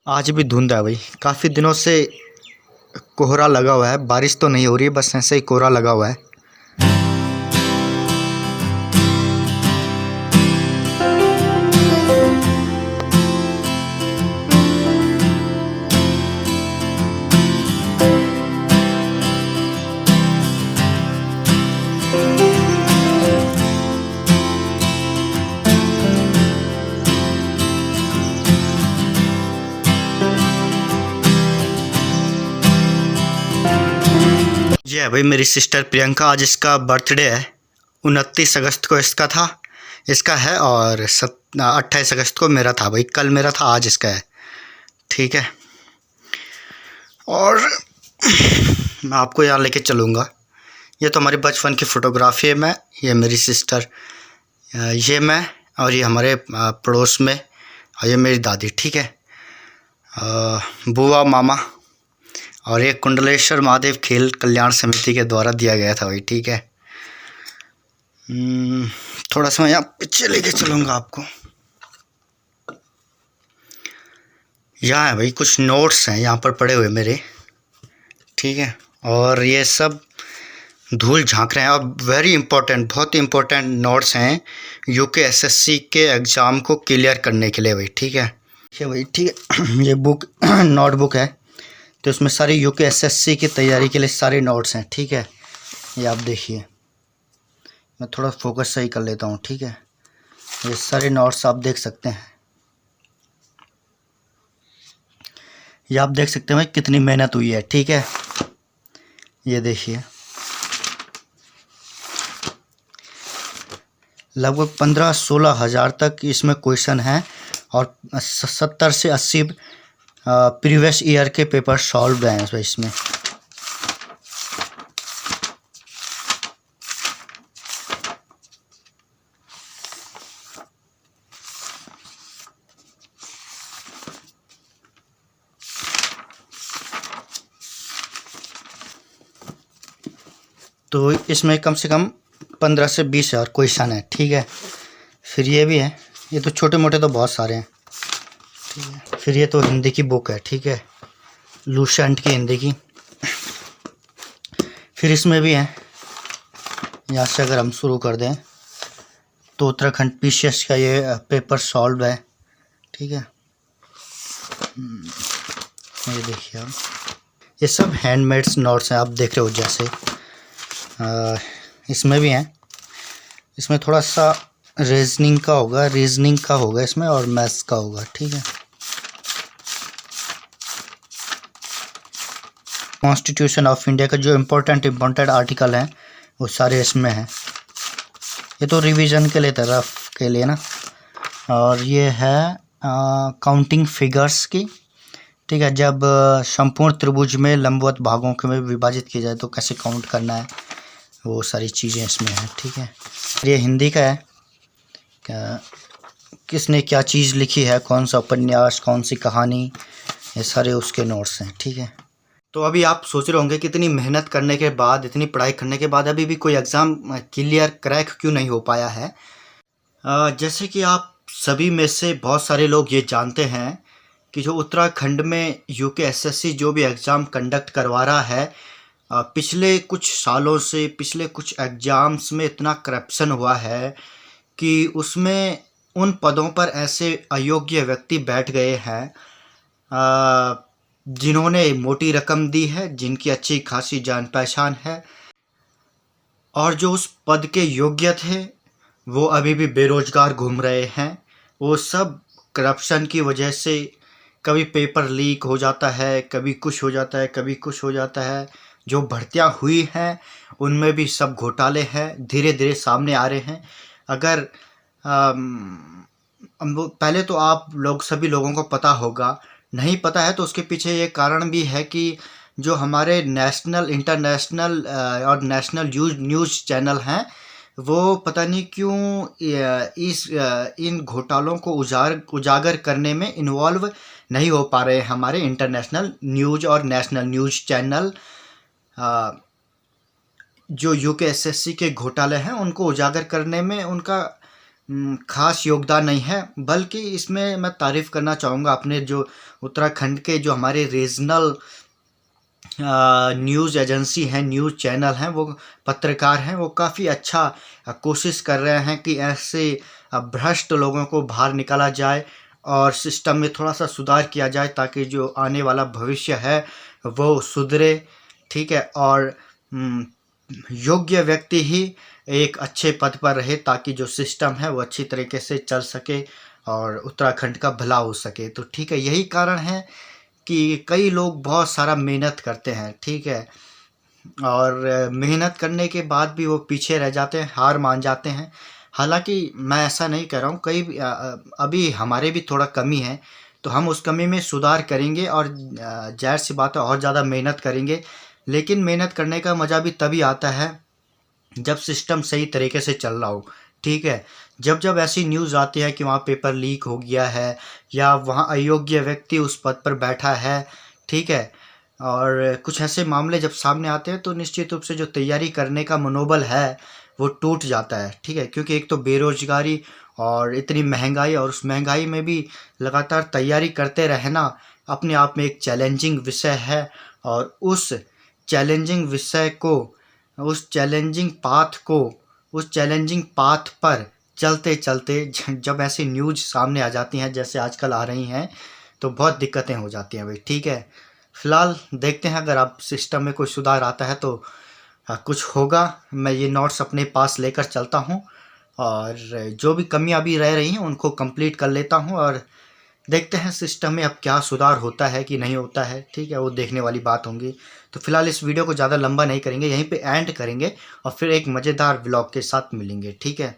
आज भी धुंध है भाई। काफ़ी दिनों से कोहरा लगा हुआ है। बारिश तो नहीं हो रही है, बस ऐसे ही कोहरा लगा हुआ है। ये है भाई मेरी सिस्टर प्रियंका। आज इसका बर्थडे है। 29 अगस्त को इसका था, इसका है, और 28 अगस्त को मेरा था भाई। कल मेरा था, आज इसका है। ठीक है। और मैं आपको यहाँ लेके चलूँगा। ये तो हमारी बचपन की फ़ोटोग्राफी है। ये मेरी सिस्टर, ये मैं, और ये हमारे पड़ोस में, और ये मेरी दादी। ठीक है। बुआ, मामा, और ये कुंडलेश्वर महादेव खेल कल्याण समिति के द्वारा दिया गया था भाई। ठीक है। थोड़ा सा मैं यहाँ पीछे लेके चलूँगा आपको। यहाँ है भाई, कुछ नोट्स हैं यहाँ पर पड़े हुए मेरे। ठीक है। और ये सब धूल झांक रहे हैं। और वेरी इंपॉर्टेंट, बहुत ही इंपॉर्टेंट नोट्स हैं यूके एसएससी के एग्ज़ाम को क्लियर करने के लिए भाई। ठीक है। देखिए भाई, ठीक है। ये बुक नोटबुक है, तो उसमें सारी यूके एसएससी की तैयारी के लिए सारे नोट्स हैं। ठीक है। ये आप देखिए, मैं थोड़ा फोकस सही कर लेता हूँ। ठीक है। ये सारे नोट्स आप देख सकते हैं। ये आप देख सकते हैं भाई कितनी मेहनत हुई है। ठीक है। ये देखिए, लगभग 15-16 हज़ार तक इसमें क्वेश्चन हैं, और 70 से 80 प्रीवियस ईयर के पेपर सॉल्व हैं इसमें। तो इसमें कम से कम 15 से 20 हज़ार क्वेश्चन है। ठीक है। फिर ये भी है, ये तो छोटे मोटे तो बहुत सारे हैं। ठीक है। फिर ये तो हिंदी की बुक है। ठीक है, लूसेंट की हिंदी की। फिर इसमें भी है, यहाँ से अगर हम शुरू कर दें तो उत्तराखंड पीसीएस का ये पेपर सॉल्व है। ठीक है। ये देखिए आप, ये सब हैंडमेड्स नोट्स हैं, आप देख रहे हो जैसे। इसमें भी हैं। इसमें थोड़ा सा रीजनिंग का होगा इसमें, और मैथ्स का होगा। ठीक है। कॉन्स्टिट्यूशन ऑफ इंडिया का जो इम्पोर्टेंट आर्टिकल हैं वो सारे इसमें हैं। ये तो रिवीजन के लिए था, रफ के लिए ना। और ये है काउंटिंग फिगर्स की। ठीक है। जब संपूर्ण त्रिभुज में लंबवत भागों के में विभाजित किया जाए तो कैसे काउंट करना है, वो सारी चीज़ें इसमें हैं। ठीक है। ये हिंदी का है, किसने क्या चीज़ लिखी है, कौन सा उपन्यास, कौन सी कहानी, ये सारे उसके नोट्स हैं। ठीक है। तो अभी आप सोच रहे होंगे कि इतनी मेहनत करने के बाद, इतनी पढ़ाई करने के बाद अभी भी कोई एग्ज़ाम क्लियर क्रैक क्यों नहीं हो पाया है। जैसे कि आप सभी में से बहुत सारे लोग ये जानते हैं कि जो उत्तराखंड में यूके एसएससी जो भी एग्ज़ाम कंडक्ट करवा रहा है, पिछले कुछ सालों से, पिछले कुछ एग्ज़ाम्स में इतना करप्शन हुआ है कि उसमें उन पदों पर ऐसे अयोग्य व्यक्ति बैठ गए हैं जिन्होंने मोटी रकम दी है, जिनकी अच्छी खासी जान पहचान है, और जो उस पद के योग्य थे वो अभी भी बेरोजगार घूम रहे हैं। वो सब करप्शन की वजह से, कभी पेपर लीक हो जाता है, कभी कुछ हो जाता है, कभी कुछ हो जाता है। जो भर्तियां हुई हैं उनमें भी सब घोटाले हैं, धीरे धीरे सामने आ रहे हैं। अगर पहले तो आप लोग, सभी लोगों को पता होगा, नहीं पता है तो उसके पीछे ये कारण भी है कि जो हमारे नेशनल, इंटरनेशनल और नेशनल न्यूज़ चैनल हैं, वो पता नहीं क्यों इन घोटालों को उजागर करने में इन्वॉल्व नहीं हो पा रहे हैं। हमारे इंटरनेशनल न्यूज़ और नेशनल न्यूज़ चैनल जो यूके एसएससी के घोटाले हैं उनको उजागर करने में उनका खास योगदान नहीं है। बल्कि इसमें मैं तारीफ़ करना चाहूँगा अपने जो उत्तराखंड के जो हमारे रीजनल न्यूज़ एजेंसी हैं, न्यूज़ चैनल हैं, वो पत्रकार हैं, वो काफ़ी अच्छा कोशिश कर रहे हैं कि ऐसे भ्रष्ट लोगों को बाहर निकाला जाए और सिस्टम में थोड़ा सा सुधार किया जाए ताकि जो आने वाला भविष्य है वो सुधरे, ठीक है। और योग्य व्यक्ति ही एक अच्छे पद पर रहे ताकि जो सिस्टम है वो अच्छी तरीके से चल सके और उत्तराखंड का भला हो सके। तो ठीक है, यही कारण है कि कई लोग बहुत सारा मेहनत करते हैं, ठीक है, और मेहनत करने के बाद भी वो पीछे रह जाते हैं, हार मान जाते हैं। हालांकि मैं ऐसा नहीं कह रहा हूँ, अभी हमारे भी थोड़ा कमी है, तो हम उस कमी में सुधार करेंगे और जाहिर सी बात है और ज़्यादा मेहनत करेंगे। लेकिन मेहनत करने का मज़ा भी तभी आता है जब सिस्टम सही तरीके से चल रहा हो, ठीक है। जब ऐसी न्यूज़ आती है कि वहाँ पेपर लीक हो गया है या वहाँ अयोग्य व्यक्ति उस पद पर बैठा है, ठीक है, और कुछ ऐसे मामले जब सामने आते हैं तो निश्चित रूप से जो तैयारी करने का मनोबल है वो टूट जाता है, ठीक है। क्योंकि एक तो बेरोजगारी और इतनी महंगाई, और उस महंगाई में भी लगातार तैयारी करते रहना अपने आप में एक चैलेंजिंग विषय है। और उस चैलेंजिंग विषय को, उस चैलेंजिंग पाथ पर चलते चलते जब ऐसी न्यूज़ सामने आ जाती हैं जैसे आजकल आ रही हैं तो बहुत दिक्कतें हो जाती हैं भाई, ठीक है। फ़िलहाल देखते हैं, अगर अब सिस्टम में कोई सुधार आता है तो कुछ होगा। मैं ये नोट्स अपने पास लेकर चलता हूँ और जो भी कमियां अभी रह रही हैं उनको कंप्लीट कर लेता हूँ और देखते हैं सिस्टम में अब क्या सुधार होता है कि नहीं होता है, ठीक है, वो देखने वाली बात होंगी। तो फिलहाल इस वीडियो को ज़्यादा लंबा नहीं करेंगे, यहीं पे एंड करेंगे और फिर एक मज़ेदार व्लॉग के साथ मिलेंगे, ठीक है।